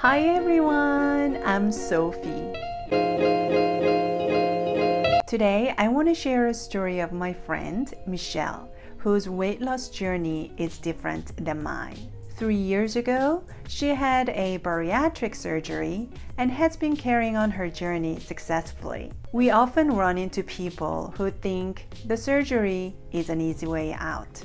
Hi everyone, I'm Sophie. Today I want to share a story of my friend Michelle, whose weight loss journey is different than mine. 3 years ago, she had a bariatric surgery and has been carrying on her journey successfully. We often run into people who think the surgery is an easy way out.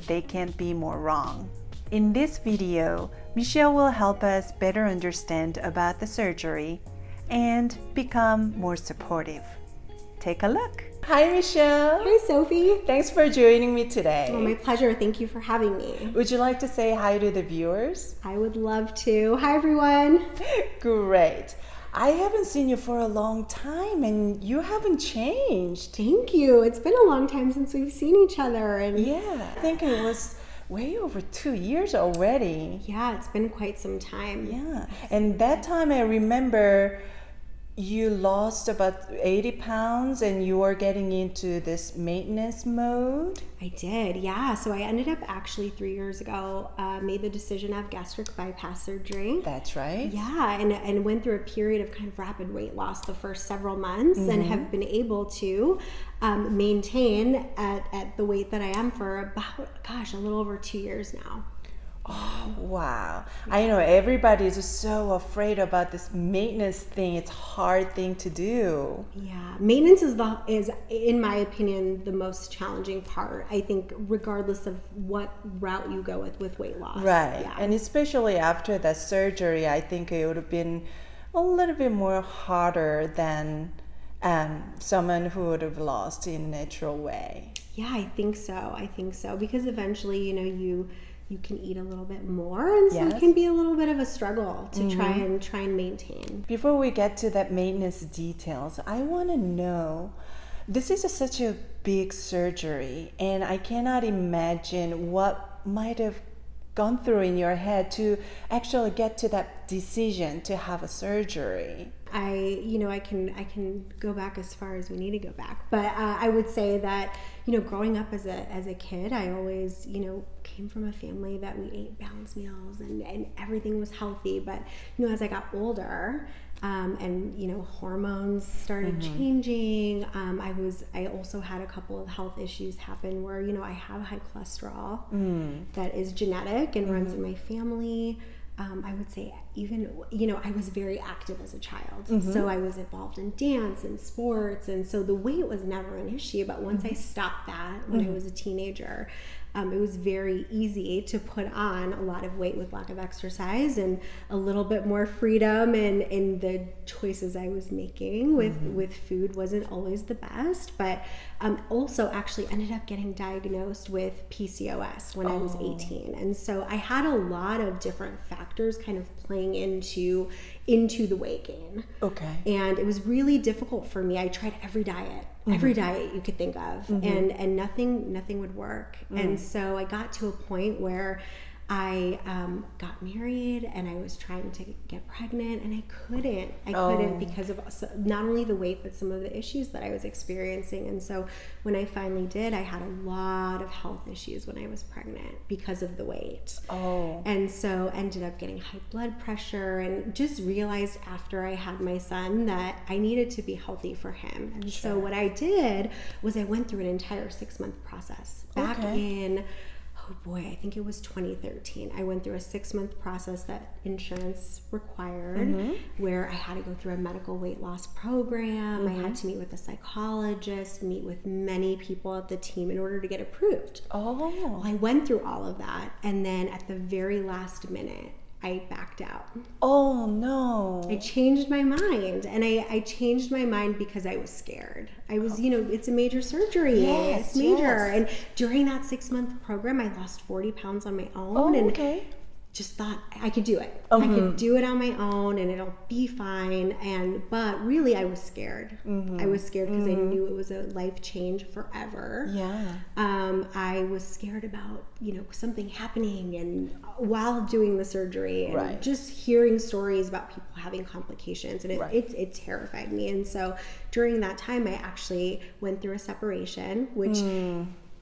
They can't be more wrong. In this video, Michelle will help us better understand about the surgery and become more supportive. Take a look. Hi, Michelle. Hi, Sophie. Thanks for joining me today. Oh, my pleasure. Thank you for having me. Would you like to say hi to the viewers? I would love to. Hi, everyone. Great. I haven't seen you for a long time and you haven't changed. Thank you. It's been a long time since we've seen each other. And yeah, I think it was way over 2 years already. Yeah, it's been quite some time. Yeah, and that time I remember you lost about 80 pounds and you were getting into this maintenance mode. I did, yeah. So I ended up actually 3 years ago, made the decision to have gastric bypass surgery. That's right. Yeah, and went through a period of kind of rapid weight loss the first several months and have been able to maintain at the weight that I am for about, a little over 2 years now. Oh, wow. I know everybody is so afraid about this maintenance thing. It's a hard thing to do. Yeah, maintenance is in my opinion the most challenging part. I think regardless of what route you go with weight loss. Right. Yeah. And especially after that surgery, I think it would have been a little bit more harder than someone who would have lost in a natural way. Yeah, I think so. Because eventually, you can eat a little bit more, and so it can be a little bit of a struggle to try and maintain. Before we get to that maintenance details, I want to know, this is such a big surgery, and I cannot imagine what might have gone through in your head to actually get to that decision to have a surgery. I can go back as far as we need to go back, but I would say that growing up as a kid, I always came from a family that we ate balanced meals and everything was healthy. But as I got older, and hormones started changing, I also had a couple of health issues happen where I have high cholesterol that is genetic and runs in my family. I would say even, I was very active as a child. So I was involved in dance and sports. And so the weight was never an issue. But once I stopped that when I was a teenager, it was very easy to put on a lot of weight with lack of exercise and a little bit more freedom. And the choices I was making with food wasn't always the best. But also actually ended up getting diagnosed with PCOS when I was 18. And so I had a lot of different factors kind of playing into the weight gain. Okay. And it was really difficult for me. I tried every diet you could think of, and nothing would work. And so I got to a point where I got married and I was trying to get pregnant and I couldn't because of not only the weight but some of the issues that I was experiencing. And so when I finally did, I had a lot of health issues when I was pregnant because of the weight. And so ended up getting high blood pressure and just realized after I had my son that I needed to be healthy for him. And so what I did was I went through an entire 6-month process back in I think it was 2013. I went through a 6-month process that insurance required, where I had to go through a medical weight loss program. I had to meet with a psychologist, meet with many people at the team in order to get approved. Well, I went through all of that, and then at the very last minute, I backed out. Oh no. I changed my mind, and I changed my mind because I was scared. I was, it's a major surgery. It's major. And during that 6-month program, I lost 40 pounds on my own. And just thought I could do it. I could do it on my own and it'll be fine. But really I was scared. I was scared because I knew it was a life change forever. I was scared about, something happening and while doing the surgery and just hearing stories about people having complications, and it terrified me. And so during that time I actually went through a separation, which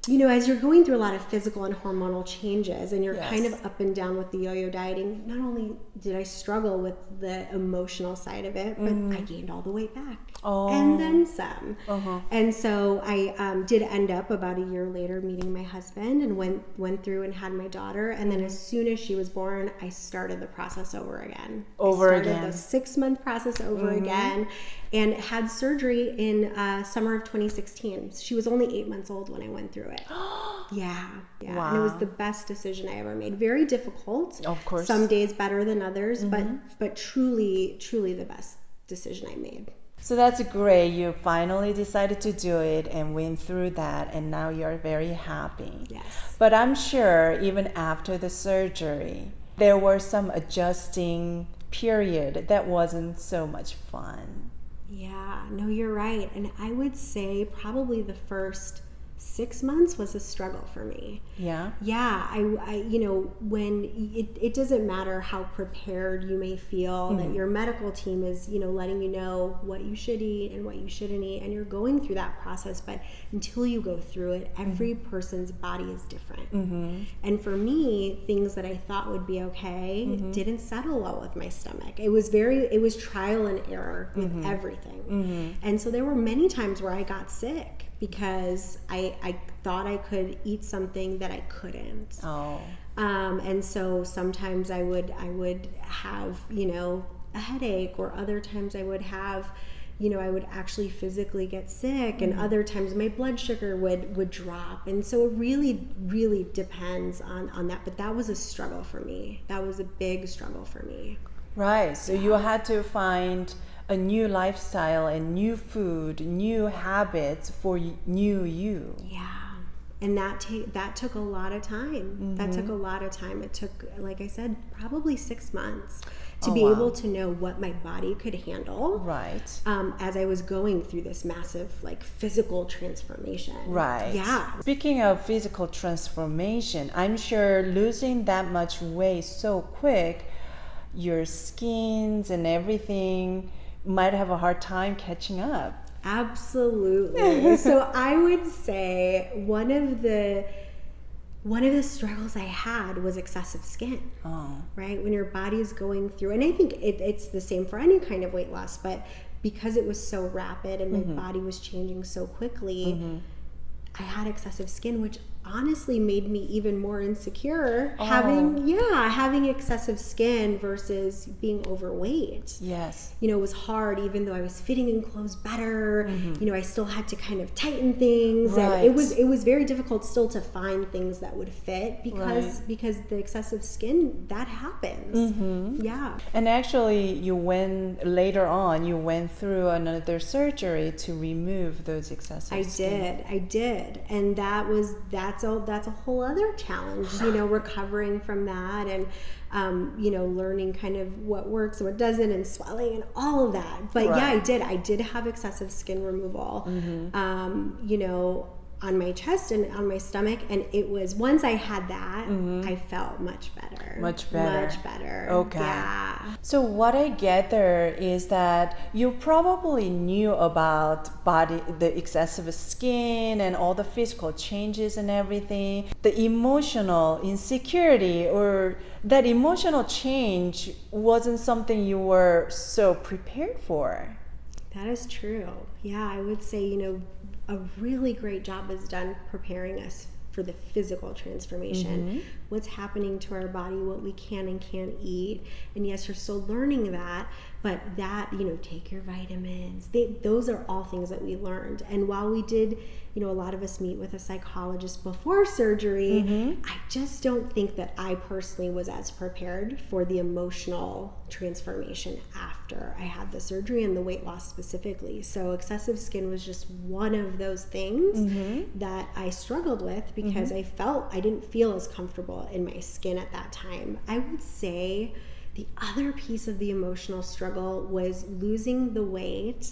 as you're going through a lot of physical and hormonal changes and you're Yes. kind of up and down with the yo-yo dieting, not only did I struggle with the emotional side of it, but I gained all the weight back. Oh. And then some. Uh-huh. And so I did end up about a year later meeting my husband and went through and had my daughter. And then as soon as she was born, I started the process over again. I started the 6-month process over again and had surgery in summer of 2016. She was only 8 months old when I went through it. Yeah. Wow. And it was the best decision I ever made. Very difficult. Of course. Some days better than others, but truly, truly the best decision I made. So that's great. You finally decided to do it and went through that, and now you're very happy. Yes. But I'm sure even after the surgery, there were some adjusting period that wasn't so much fun. Yeah, no, you're right. And I would say probably the first 6 months was a struggle for me. Yeah. Yeah, I when it doesn't matter how prepared you may feel that your medical team is, letting you know what you should eat and what you shouldn't eat, and you're going through that process, but until you go through it, every person's body is different. And for me, things that I thought would be okay didn't settle well with my stomach. It was trial and error with everything. And so there were many times where I got sick because I thought I could eat something that I couldn't. Oh. And so sometimes I would have, a headache, or other times I would have, I would actually physically get sick, and other times my blood sugar would drop. And so it really, really depends on that. But that was a struggle for me. That was a big struggle for me. Right. So you had to find a new lifestyle and new food, new habits for new you. Yeah. And that took a lot of time. That took a lot of time. It took, like I said, probably 6 months to be able to know what my body could handle. Right. As I was going through this massive, physical transformation. Right. Yeah. Speaking of physical transformation, I'm sure losing that much weight so quick, your skins and everything might have a hard time catching up. Absolutely. So I would say one of the struggles I had was excessive skin. Oh. Right? When your body is going through, and I think it's the same for any kind of weight loss, but because it was so rapid and my body was changing so quickly, I had excessive skin, which honestly made me even more insecure having excessive skin versus being overweight. Yes. It was hard, even though I was fitting in clothes better. I still had to kind of tighten things. Right. And it was very difficult still to find things that would fit because the excessive skin, that happens. Yeah. And actually later on you went through another surgery to remove those excessive skin. I did. And that's a whole other challenge, recovering from that and learning kind of what works and what doesn't, and swelling and all of that. But yeah, I did have excessive skin removal, on my chest and on my stomach. And it was, once I had that, I felt much better. Much better. Much better. Okay. Yeah. So what I gather is that you probably knew about the excessive skin and all the physical changes and everything. The emotional insecurity or that emotional change wasn't something you were so prepared for. That is true. Yeah, I would say, a really great job is done preparing us for the physical transformation, what's happening to our body, what we can and can't eat. And yes, you're still learning that, but that, take your vitamins. Those are all things that we learned. And while we did, a lot of us meet with a psychologist before surgery, I just don't think that I personally was as prepared for the emotional transformation after I had the surgery and the weight loss specifically. So excessive skin was just one of those things that I struggled with because I didn't feel as comfortable in my skin at that time. I would say the other piece of the emotional struggle was losing the weight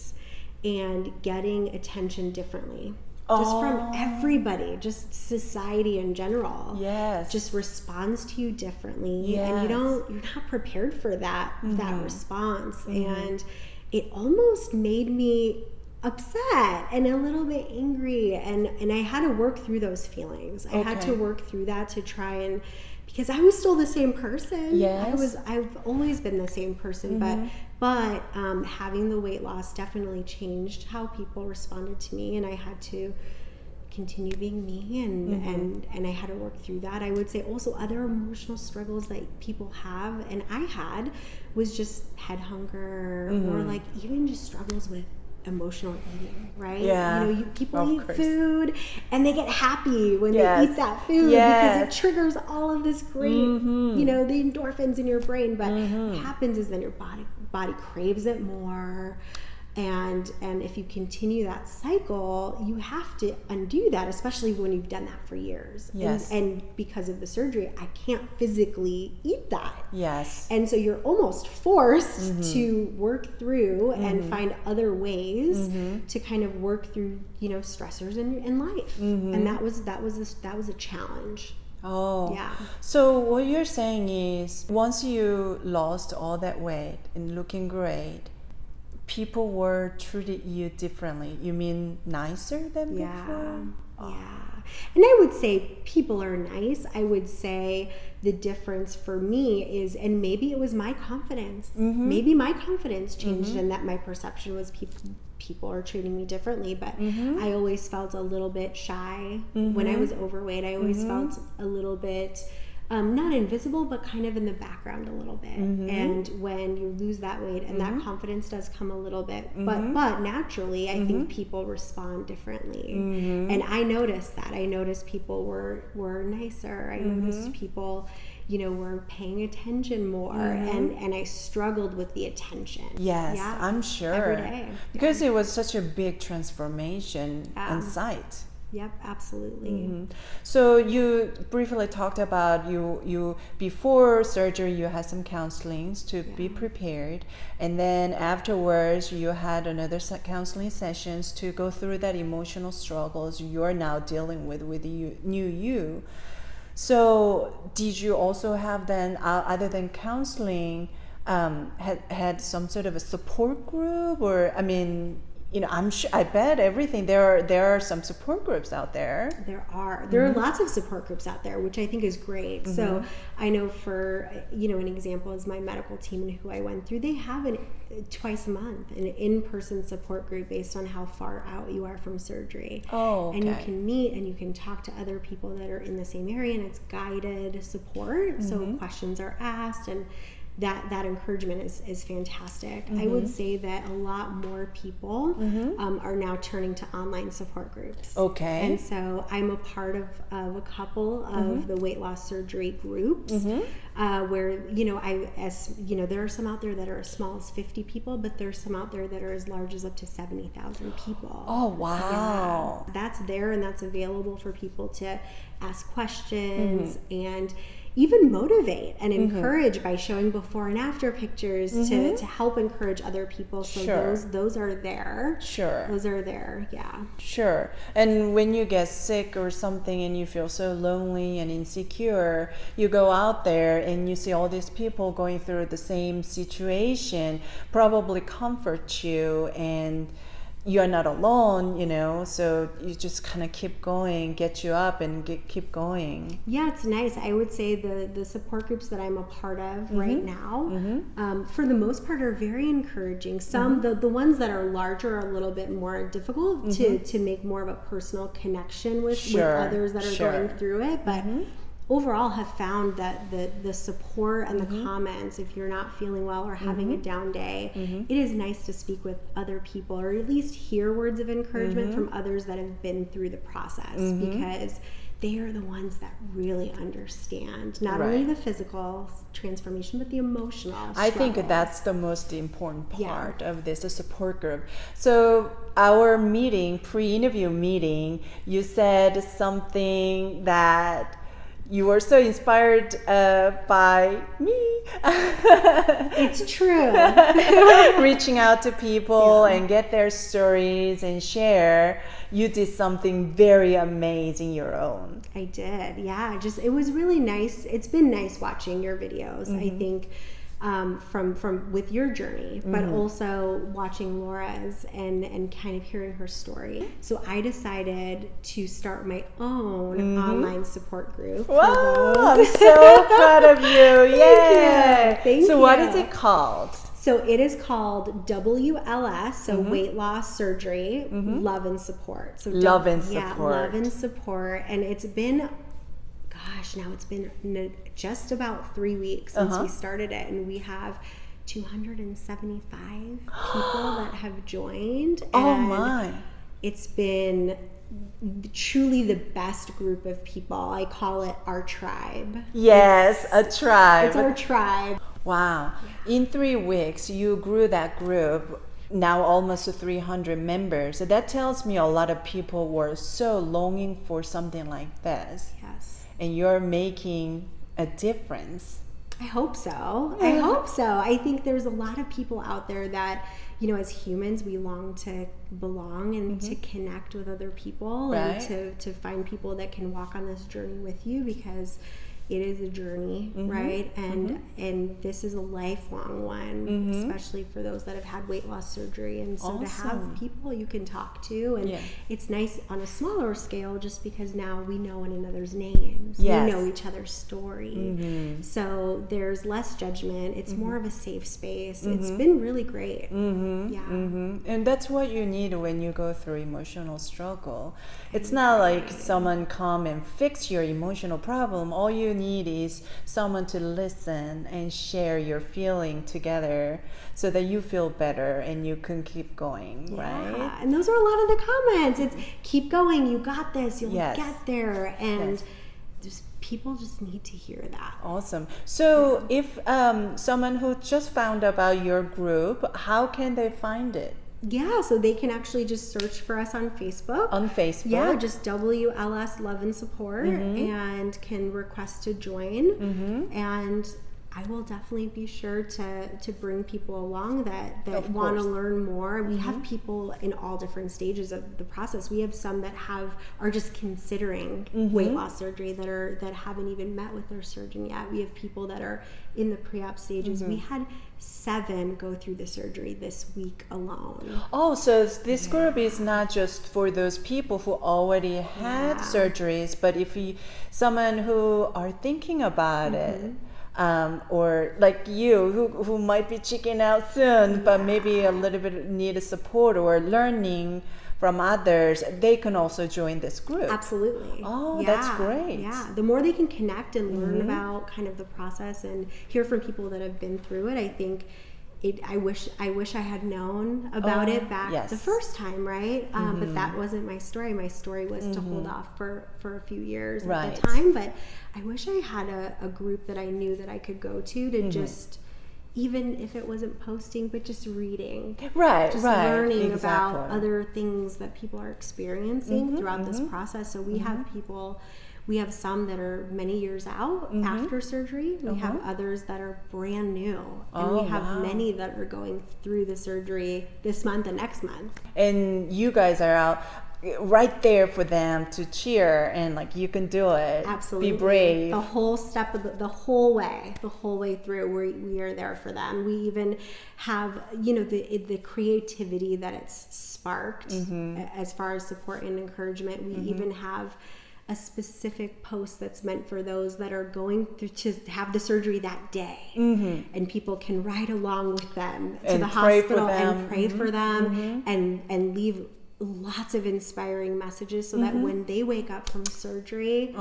and getting attention differently. Just from everybody, just society in general. Yes. Just responds to you differently. Yes. And you're not prepared for that response. And it almost made me upset and a little bit angry, and I had to work through those feelings. I had to work through that to try and, because I was still the same person. Yes. I've always been the same person, but having the weight loss definitely changed how people responded to me, and I had to continue being me, and I had to work through that. I would say also other emotional struggles that people have, and I had, was just head hunger, or like even just struggles with emotional eating, right? Yeah. You know, people eat food and they get happy when they eat that food because it triggers all of this great, you know, the endorphins in your brain. But what happens is then your body craves it more. And if you continue that cycle, you have to undo that, especially when you've done that for years. Yes. And because of the surgery, I can't physically eat that. Yes. And so you're almost forced to work through and find other ways to kind of work through, you know, stressors in life. And that was a challenge. Oh, yeah. So what you're saying is, once you lost all that weight and looking great, people were treated you differently. You mean nicer than before? Yeah. And I would say people are nice. I would say the difference for me is, and maybe it was my confidence. Maybe my confidence changed and that my perception was people are treating me differently. But I always felt a little bit shy when I was overweight. I always felt a little bit not invisible, but kind of in the background a little bit. And when you lose that weight, and that confidence does come a little bit, but naturally, I think people respond differently. And I noticed that. I noticed people were nicer. I noticed people, you know, were paying attention more, and I struggled with the attention. Yes, I'm sure. Every day. Because it was such a big transformation on site. Yep, absolutely. So you briefly talked about you before surgery you had some counselings to be prepared, and then afterwards you had another counseling sessions to go through that emotional struggles you're now dealing with the new you. So did you also have then, other than counseling, had some sort of a support group, or I mean, you know, I bet everything there are some support groups out there. There are lots of support groups out there, which I think is great. So I know, for, you know, an example is my medical team and who I went through. They have twice a month an in-person support group based on how far out you are from surgery. Oh, okay. And you can meet and you can talk to other people that are in the same area, and it's guided support. So questions are asked, and that encouragement is fantastic. I would say that a lot more people are now turning to online support groups. Okay. And so I'm a part of a couple of the weight loss surgery groups where, you know, there are some out there that are as small as 50 people, but there's some out there that are as large as up to 70,000 people. Oh, wow. Yeah, that's there, and that's available for people to ask questions and even motivate and encourage by showing before and after pictures to help encourage other people. So those are there. Sure. Those are there, yeah. Sure. And when you get sick or something and you feel so lonely and insecure, you go out there and you see all these people going through the same situation, probably comfort you, and you're not alone, you know, so you just kind of keep going, get you up and keep going. Yeah, it's nice. I would say the support groups that I'm a part of right now, for the most part, are very encouraging. Some, the ones that are larger, are a little bit more difficult to make more of a personal connection with others that are going through it. But overall have found that the support and the comments, if you're not feeling well or having a down day, it is nice to speak with other people, or at least hear words of encouragement from others that have been through the process, because they are the ones that really understand not only the physical transformation, but the emotional struggles. I think that's the most important part of this, a support group. So our meeting, pre-interview meeting, you said something that you were so inspired by me. It's true. Reaching out to people and get their stories and share. You did something very amazing your own. I did, yeah. It was really nice. It's been nice watching your videos. I think from with your journey, but also watching Laura's and kind of hearing her story. So I decided to start my own online support group. Wow, I'm so proud of you. Yeah. Thank you. So what is it called? So it is called WLS, so Weight Loss Surgery, Love and Support. So Love and Support. Yeah, Love and Support. And it's been, now it's been just about 3 weeks since we started it. And we have 275 people that have joined. Oh my. It's been truly the best group of people. I call it our tribe. Yes, a tribe. It's our tribe. Wow. In 3 weeks, you grew that group, now almost 300 members. So that tells me a lot of people were so longing for something like this. Yes. And you're making a difference. I hope so. I hope so. I think there's a lot of people out there that, as humans, we long to belong and to connect with other people, right. and to find people that can walk on this journey with you, because it is a journey, right? And this is a lifelong one, especially for those that have had weight loss surgery. And so to have people you can talk to, and it's nice on a smaller scale, just because now we know one another's names, we know each other's story. So there's less judgment. It's more of a safe space. It's been really great. And that's what you need when you go through emotional struggle. It's not like someone come and fix your emotional problem. All you need is someone to listen and share your feeling together, so that you feel better and you can keep going, right? And those are a lot of the comments. It's keep going, you got this, you'll get there. And people just need to hear that. Awesome. So if someone who just found out about your group, how can they find it? Yeah, so they can actually just search for us on Facebook. On Facebook? Yeah, just WLS Love and Support, and can request to join. And I will definitely be sure to bring people along that want to learn more. We have people in all different stages of the process. We have some that are just considering weight loss surgery, that haven't even met with their surgeon yet. We have people that are in the pre-op stages. We had 7 go through the surgery this week alone. Oh, so this group is not just for those people who already had surgeries, but if someone who are thinking about it, or like you who might be checking out soon, but maybe a little bit need support or learning from others, they can also join this group. Absolutely. Oh, that's great. Yeah, the more they can connect and learn about kind of the process and hear from people that have been through it, I think I wish I had known about it back the first time, right? But that wasn't my story. My story was to hold off for a few years at the time. But I wish I had a group that I knew that I could go to just, even if it wasn't posting, but just reading. Learning about other things that people are experiencing throughout this process. So we have people... We have some that are many years out after surgery. We have others that are brand new. And we have many that are going through the surgery this month and next month. And you guys are out right there for them to cheer and like, you can do it. Absolutely. Be brave. The whole step of the whole way through, we are there for them. We even have, the creativity that it's sparked as far as support and encouragement. We even have a specific post that's meant for those that are going through to have the surgery that day, and people can ride along with them to the hospital and pray for them, and leave lots of inspiring messages, so that when they wake up from surgery,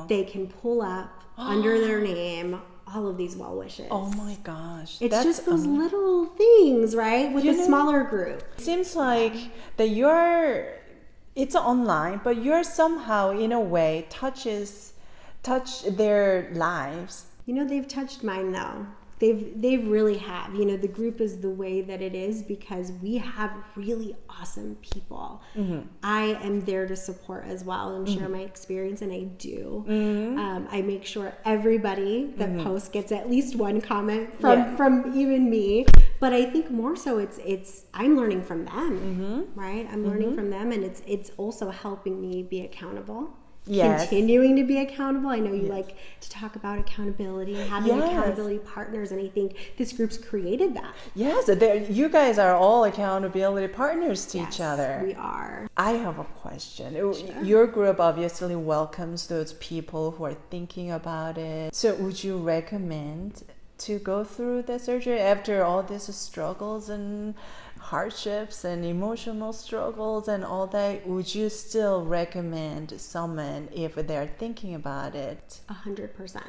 they can pull up under their name all of these well wishes. Oh my gosh. It's just those little things, right? With a smaller group. It seems like that it's online, but you're somehow, in a way, touch their lives. They've touched mine though. They really have. The group is the way that it is because we have really awesome people. I am there to support as well and share my experience, and I do. I make sure everybody that posts gets at least one comment from even me. But I think more so it's I'm learning from them, right? I'm learning from them, and it's also helping me be accountable Yes. continuing to be accountable. I know you like to talk about accountability and having Yes. accountability partners, and I think this group's created that. Yes, you guys are all accountability partners to each other. We are. I have a question. Your group obviously welcomes those people who are thinking about it. So would you recommend to go through the surgery after all these struggles and hardships and emotional struggles and all that? Would you still recommend someone if they're thinking about it? 100%.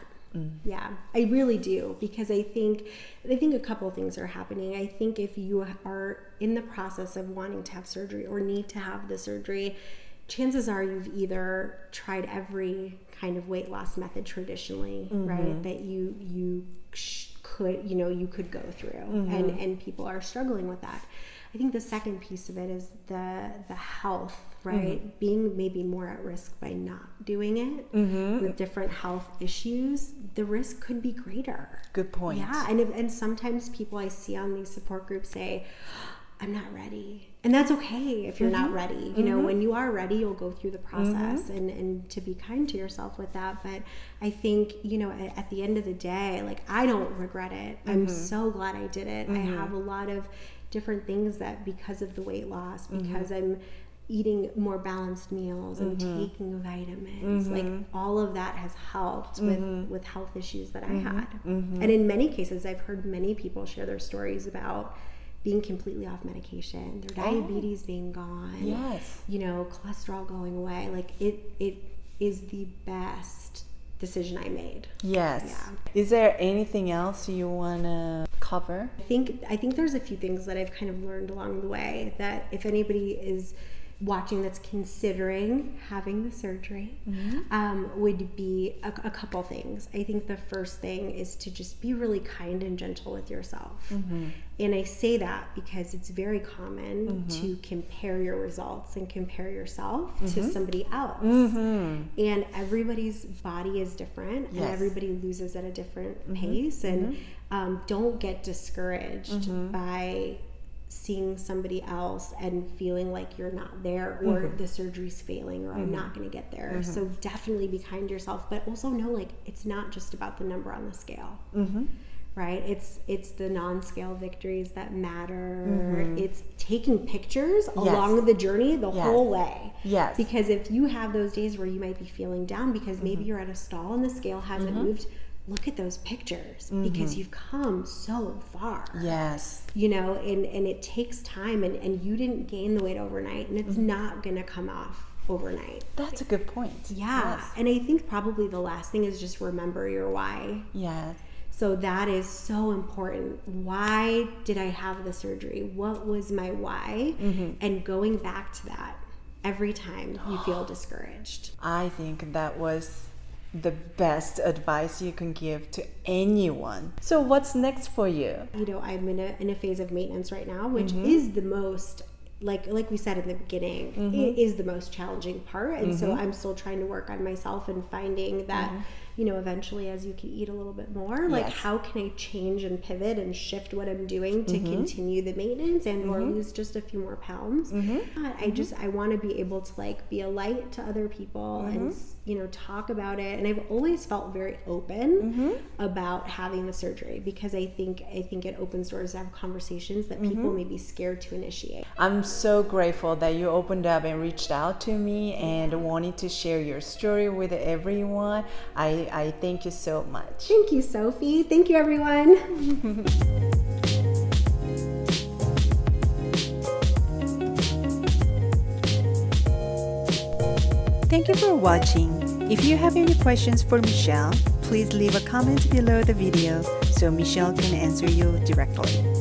Yeah, I really do, because I think a couple of things are happening. I think if you are in the process of wanting to have surgery or need to have the surgery, chances are you've either tried every kind of weight loss method traditionally, right, that you could go through, and people are struggling with that. I think the second piece of it is the health, right? Being maybe more at risk by not doing it with different health issues, the risk could be greater. Good point. Yeah, and sometimes people I see on these support groups say, I'm not ready. And that's okay if you're not ready. You know, when you are ready, you'll go through the process, and to be kind to yourself with that. But I think, at the end of the day, like, I don't regret it. I'm so glad I did it. I have a lot of different things that, because of the weight loss, because I'm eating more balanced meals and taking vitamins, like, all of that has helped with health issues that I had. And in many cases, I've heard many people share their stories about being completely off medication, their diabetes being gone, cholesterol going away. Like, it is the best decision I made. Yes. Yeah. Is there anything else you want to cover? I think there's a few things that I've kind of learned along the way that if anybody is watching that's considering having the surgery, would be a couple things. I think the first thing is to just be really kind and gentle with yourself. And I say that because it's very common to compare your results and compare yourself to somebody else. And everybody's body is different, and everybody loses at a different pace. And don't get discouraged by seeing somebody else and feeling like you're not there, or the surgery's failing, or I'm not going to get there. So definitely be kind to yourself, but also know, like, it's not just about the number on the scale. Right? It's the non-scale victories that matter. It's taking pictures along the journey the whole way. Yes. Because if you have those days where you might be feeling down because maybe you're at a stall and the scale hasn't moved, look at those pictures, because you've come so far. Yes. And it takes time, and you didn't gain the weight overnight, and it's not going to come off overnight. That's a good point. Yeah. Yes. And I think probably the last thing is just remember your why. Yes. So that is so important. Why did I have the surgery? What was my why? And going back to that every time you feel discouraged. I think that was the best advice you can give to anyone. So what's next for you? I'm in a phase of maintenance right now, which is the most, like we said in the beginning, it is the most challenging part. And so I'm still trying to work on myself and finding that, eventually, as you can eat a little bit more, like, how can I change and pivot and shift what I'm doing to continue the maintenance and or lose just a few more pounds. I want to be able to, like, be a light to other people and talk about it. And I've always felt very open about having the surgery, because I think it opens doors to have conversations that people may be scared to initiate. I'm so grateful that you opened up and reached out to me and wanted to share your story with everyone. I thank you so much. Thank you, Sophie. Thank you, everyone. Thank you for watching. If you have any questions for Michelle, please leave a comment below the video so Michelle can answer you directly.